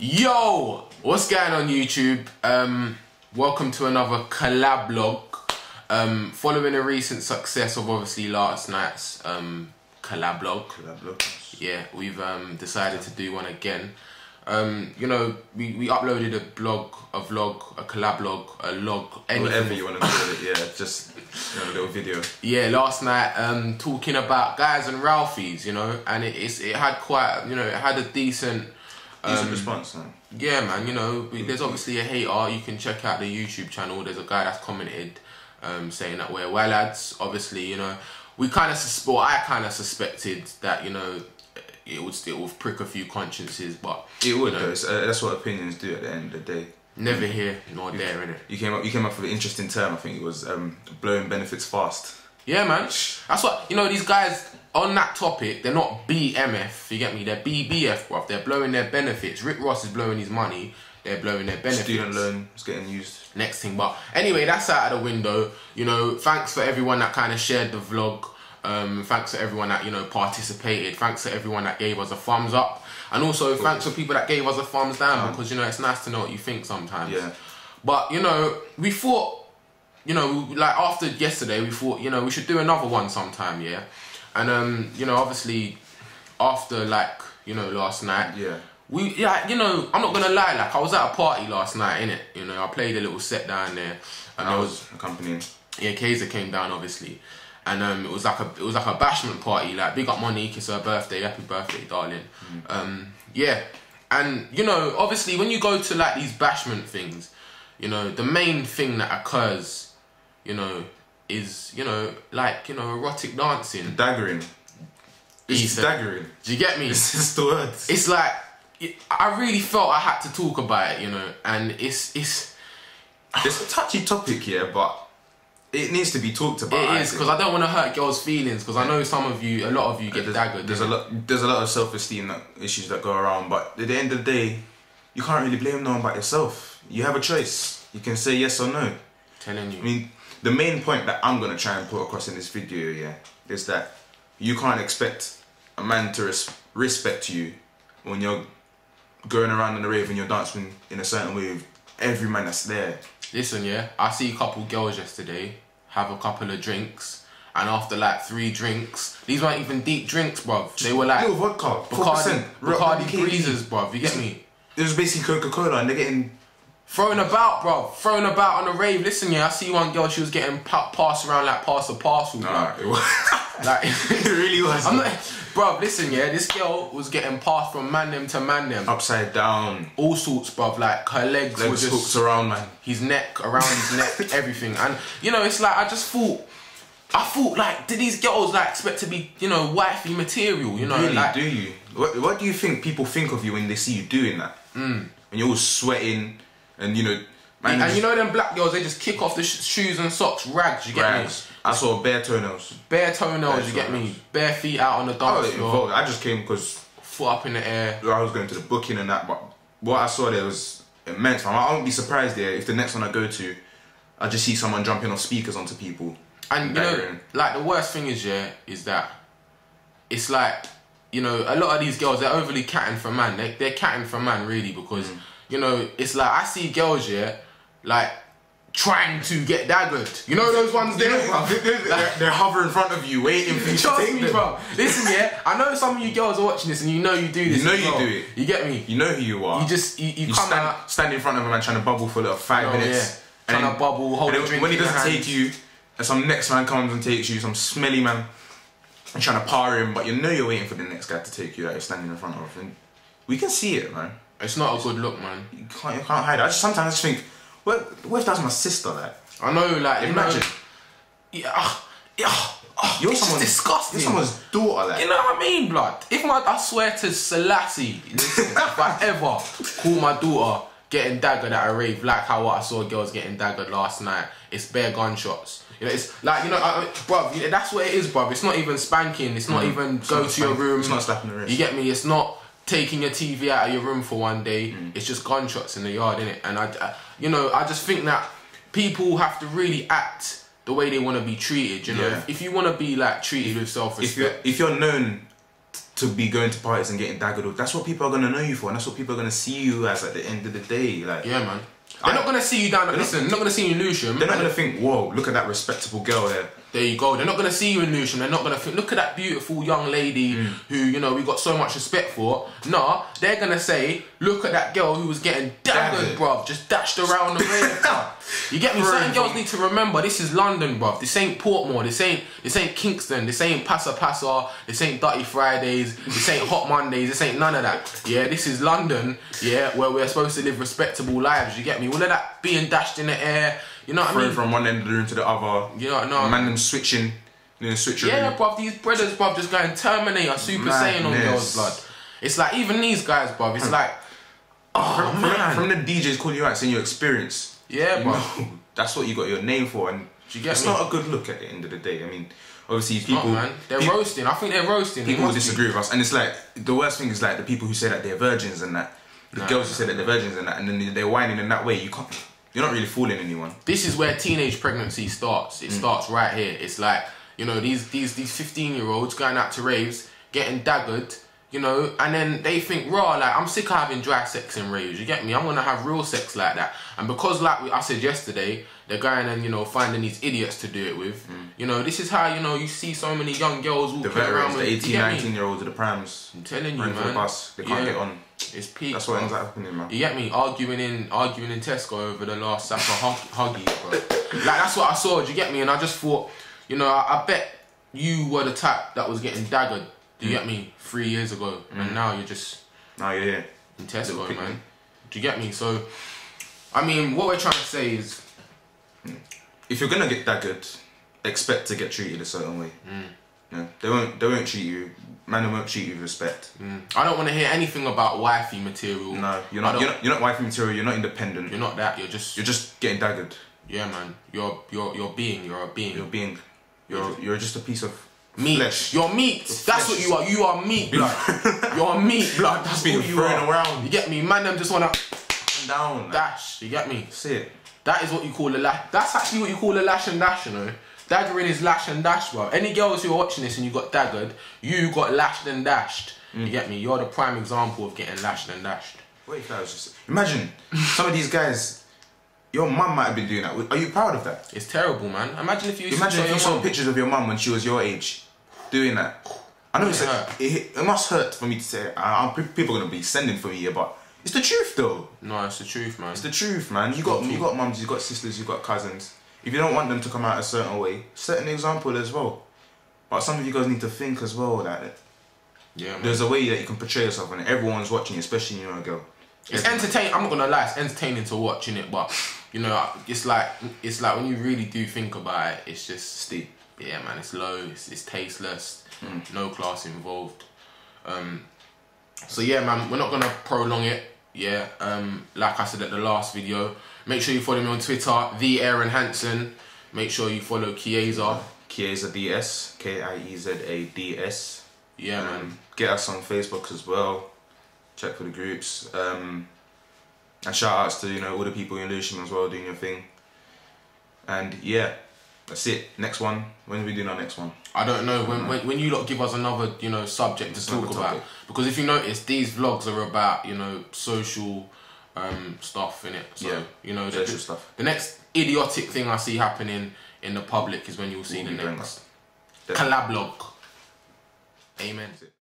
Yo, what's going on YouTube? Welcome to another Collablog. Following the recent success of obviously last night's Collablog. Yeah, we've decided to do one again. You know, we uploaded a vlog, a Collablog, a log, anything. Whatever you want to call it, yeah, just a little video. Yeah, last night, talking about guys and Ralphies, you know, and it had quite, you know, it had a decent response, man. Yeah, man, you know, there's obviously a hater. You can check out the YouTube channel. There's a guy that's commented saying that we're well lads. Obviously, you know, I kind of suspected that, you know, it would prick a few consciences, but it would, you know, though. That's what opinions do at the end of the day. Never here nor there, innit? You came up with an interesting term. I think it was blowing benefits fast. Yeah, man. That's what, you know, these guys on that topic, they're not BMF, you get me? They're BBF, bruv. They're blowing their benefits. Rick Ross is blowing his money. They're blowing their benefits. Student loan is getting used. Next thing, but anyway, that's out of the window. You know, thanks for everyone that kind of shared the vlog. Thanks to everyone that, you know, participated. Thanks to everyone that gave us a thumbs up. And also, thanks to people that gave us a thumbs down, because, you know, it's nice to know what you think sometimes. Yeah. But, you know, we thought, you know, like after yesterday, we thought, you know, we should do another one sometime, yeah? And, you know, obviously, after, like, you know, last night, yeah, you know, I'm not going to lie, like, I was at a party last night, innit? You know, I played a little set down there. And I was accompanying. Yeah, Kieza came down, obviously. And it was like a bashment party, like, big up Monique, it's her birthday, happy birthday, darling. Yeah, and, you know, obviously, when you go to, like, these bashment things, you know, the main thing that occurs, you know, is, you know, like, you know, erotic dancing. Daggering. It's daggering. Do you get me? It's just the words. It's like, I really felt I had to talk about it, you know, and it's a touchy topic, yeah, but it needs to be talked about. It is, because I don't want to hurt girls' feelings, because I know a lot of you get daggered. There's a lot of self-esteem issues that go around, but at the end of the day, you can't really blame no one but yourself. You have a choice. You can say yes or no. Telling you. I mean, the main point that I'm going to try and put across in this video, yeah, is that you can't expect a man to respect you when you're going around in the rave and you're dancing in a certain way with every man that's there. Listen, yeah, I see a couple girls yesterday have a couple of drinks, and after like 3 drinks, these weren't even deep drinks, bruv. They were like little vodka, Bacardi breezers, bruv. You get me? It was basically Coca-Cola, and they're getting thrown about, bruv. Thrown about on the rave. Listen, yeah, I see one girl. She was getting passed around like pass a parcel. Nah, it was. Like it really was. I'm not, bruv. Listen, yeah, this girl was getting passed from man them to man them. Upside down. All sorts, bruv. Like her legs were just hooked around, man. His neck, around his neck, everything. And you know, it's like I thought like, did these girls like expect to be, you know, wifey material? You know, really? Like, do you? What do you think people think of you when they see you doing that? When you're all sweating and you know. Man, and you know them black girls, they just kick off the shoes and socks, rags. You get me? I saw bare toenails. Bare toenails. You get me? Bare feet out on the dance floor. I just came because foot up in the air. I was going to the booking and that, but what I saw there was immense. Man. I won't be surprised there if the next one I go to, I just see someone jumping off speakers onto people. And you know, like the worst thing is, yeah, is that it's like, you know, a lot of these girls, they're overly catting for man. They're catting for man, really, because you know, it's like I see girls, yeah, like trying to get daggered. You know those ones there, bro? They're hovering in front of you, waiting for you to take them. Bro. Listen, yeah, I know some of you girls are watching this, and you know you do this. You know you do it. You get me? You know who you are. You come out, stand in front of a man trying to bubble for a little 5 minutes. Yeah. Trying to bubble, hold a drink. When he doesn't take you, and some next man comes and takes you, some smelly man, and trying to par him, but you know you're waiting for the next guy to take you that you're standing in front of. And we can see it, man. It's not a good look, man. You can't hide it. Sometimes I just think, what if that's my sister, like? I know, like, imagine. You're someone's disgusting. You're someone's daughter, like. You know what I mean, blood? I swear to Selassie, if I ever call my daughter getting daggered at a rave, like how I saw girls getting daggered last night, it's bare gunshots. You know, it's like, you know, bruv, that's what it is, bruv. It's not even spanking. It's not even go to your room. It's not slapping the wrist. You get me? It's not taking your TV out of your room for one day. It's just gunshots in the yard, innit? And you know, I just think that people have to really act the way they want to be treated. You know, if you want to be like treated with self-respect, if you're known to be going to parties and getting daggered. That's what people are gonna know you for, and that's what people are gonna see you as at the end of the day. Like, yeah, man. They're not gonna see you down. Listen, they're not gonna see you in Lewisham. They're not gonna think, whoa, look at that respectable girl there. There you go. They're not gonna see you in Lewisham. They're not gonna think, look at that beautiful young lady who, you know, we got so much respect for. Nah, they're gonna say, look at that girl who was getting daggered, bruv, just dashed around the rave, bruv. You get me? Certain girls need to remember, this is London, bruv. This ain't Portmore. This ain't Kingston. This ain't Passa Passa. This ain't Dirty Fridays. This ain't Hot Mondays. This ain't none of that. Yeah, this is London. Yeah, where we're supposed to live respectable lives. You get me? All of that being dashed in the air. You know what I mean? From one end of the room to the other. You know what I mean? Man, them switching. Yeah, bruv, these brothers, bruv, just going Terminator, Super Saiyan on girls' blood. It's like, even these guys, bruv, it's like, oh, man. From the DJs calling you out, saying your experience. Yeah, bruv. That's what you got your name for, and it's not a good look at the end of the day. I mean, obviously people... man. They're roasting. I think they're roasting. People disagree with us, and it's like, the worst thing is like the people who say that they're virgins and that. The girls who say that they're virgins and that, and then they're whining in that way. You're not really fooling anyone. This is where teenage pregnancy starts. It starts right here. It's like, you know, these 15-year-olds going out to raves, getting daggered, you know, and then they think, raw, like, I'm sick of having dry sex in raves, you get me? I'm gonna have real sex like that. And because, like I said yesterday, they're going and, you know, finding these idiots to do it with. You know, this is how, you know, you see so many young girls walking around with... The 18, 19-year-olds of the primes. I'm telling you, man. For the bus. They can't get on. It's peak. That's what ends up happening, man. You get me? Arguing in Tesco over the last sack of Huggies, bro. Like, that's what I saw, do you get me? And I just thought, you know, I bet you were the type that was getting daggered, do you get me, 3 years ago. And now you're just... Now you're here. In Tesco, man. Do you get me? So, I mean, what we're trying to say is... If you're gonna get daggered, expect to get treated a certain way. Yeah, they won't treat you. Man, they won't treat you with respect. I don't want to hear anything about wifey material. No, you're not wifey material. You're not independent. You're not that. You're just getting daggered. Yeah, man. You're a being. You're a being. You're being. You're just a piece of meat. Flesh. You're meat. That's what you are. You are meat, blood. You're meat, blood. That's being what you thrown are. around. You get me? Man, them just wanna down. Dash. You get me? That's it. That is what you call a lash. That's actually what you call a lash and dash, you know. Daggering is lash and dash, bro. Any girls who are watching this and you got daggered, you got lashed and dashed. You get me? You're the prime example of getting lashed and dashed. Wait, if that was just... Imagine, some of these guys, your mum might have been doing that. Are you proud of that? It's terrible, man. Imagine if you saw pictures of your mum when she was your age doing that. I know it must hurt for me to say. People are going to be sending for me, but it's the truth, though. No, it's the truth, man. It's the truth, man. You got mums, you got sisters, you got cousins. If you don't want them to come out a certain way, set an example as well. But some of you guys need to think as well that there's a way that you can portray yourself when everyone's watching, especially when you're a girl. It's entertaining. I'm not gonna lie, it's entertaining to watch it, but you know, it's like when you really do think about it, it's just steep. Yeah, man, it's low. It's tasteless. No class involved. So yeah, man, we're not gonna prolong it. Yeah. Like I said at the last video, make sure you follow me on Twitter, the Aaron Hanson. Make sure you follow Kieza. Kieza DS, Kieza DS. Yeah, man. Get us on Facebook as well. Check for the groups. And shout outs to, you know, all the people in Lewisham as well doing your thing. And yeah, that's it. Next one. When are we doing our next one? I don't know. When you lot give us another, you know, subject to talk about. Because if you notice, these vlogs are about, you know, social stuff in it. So yeah, you know, stuff. The next idiotic thing I see happening in the public is when you'll see the next Collablog. Amen.